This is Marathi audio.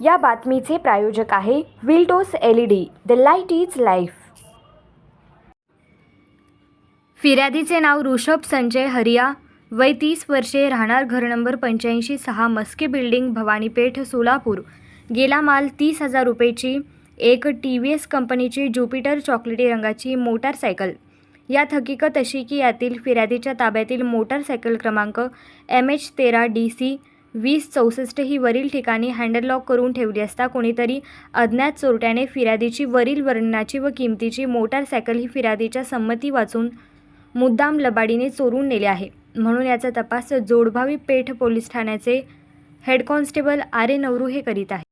या बातमीचे प्रायोजक आहे Wiltos LED, the light is life. फिर्यादीचे नाव ऋषभ संजय हरिया, वय 30 वर्षे, राहणार घर नंबर 85-6 मस्के बिल्डिंग, भवानीपेठ, सोलापूर। गेला माल 30,000 रुपयेची एक TVS कंपनीची ज्युपिटर चॉकलेटी रंगाची मोटारसायकल। यात हकीकत अशी की यातील फिर्यादीच्या ताब्यातील मोटारसायकल क्रमांक MH13DC 2064 ही वरील ठिकाणी हँडल लॉक करून ठेवली असता कोणीतरी अज्ञात चोरट्याने फिर्यादीची वरील वर्णनाची व किमतीची मोटारसायकल ही फिर्यादीच्या संमती वाचून मुद्दाम लबाडीने चोरून नेले आहे, म्हणून याचा तपास जोडभावी पेठ पोलीस ठाण्याचे हेड कॉन्स्टेबल आरे नवरू हे करीत आहेत।